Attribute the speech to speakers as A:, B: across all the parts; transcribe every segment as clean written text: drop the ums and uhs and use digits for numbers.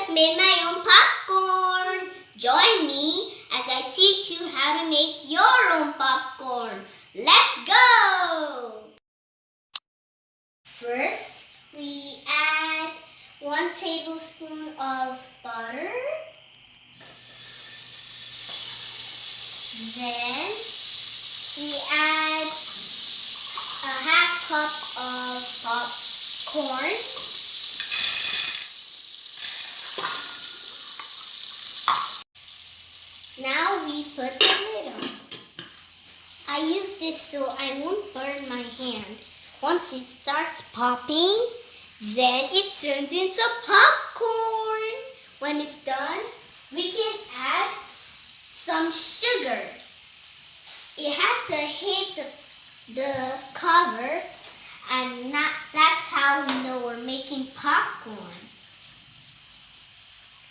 A: just made my own popcorn. Join me as I teach you how to make your own popcorn. Let's go! First, we add 1 tablespoon of butter. Then, we add a half cup of popcorn. Now we put the lid on. I use this so I won't burn my hand. Once it starts popping, then it turns into popcorn. When it's done, we can add some sugar. It has to hit the cover, and that's how we know we're making popcorn.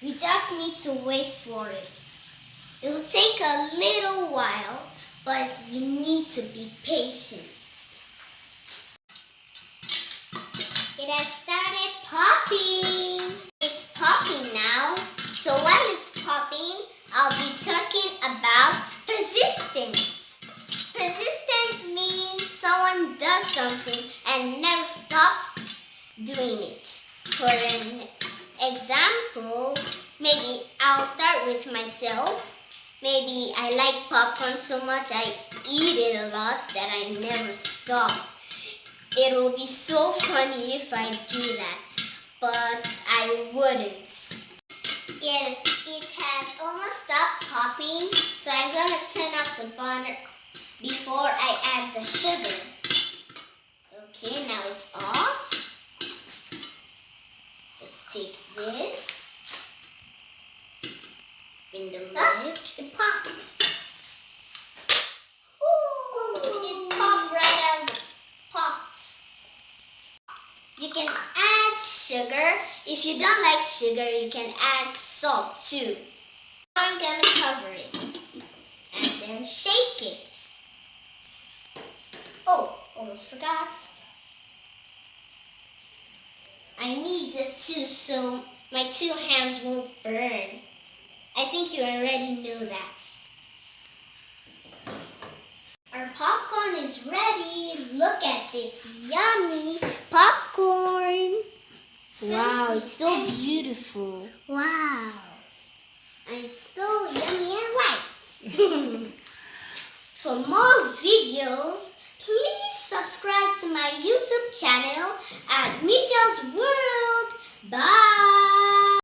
A: We just need to wait for it. It will take a little while, but you need to be patient. It has started popping. It's popping now. So while it's popping, I'll be talking about persistence. Persistent means someone does something and never stops doing it. For an example, maybe I'll start with myself. Maybe I like popcorn so much I eat it a lot that I never stop. It will be so funny if I do that, but I wouldn't. It has almost stopped popping, so I'm going to turn off the burner before I add the sugar. Okay, now it's off. Let's take this. In the lid, it popped. Ooh, it popped right out of the pot. You can add sugar. If you don't like sugar, you can add salt too. Now I'm gonna cover it and then shake it. Oh, almost forgot. I need the two so my 2 hands won't burn. I think you already know that. Our popcorn is ready. Look at this yummy popcorn. Wow, it's so beautiful. Wow. And so yummy and light. For more videos, please subscribe to my YouTube channel at Michelle's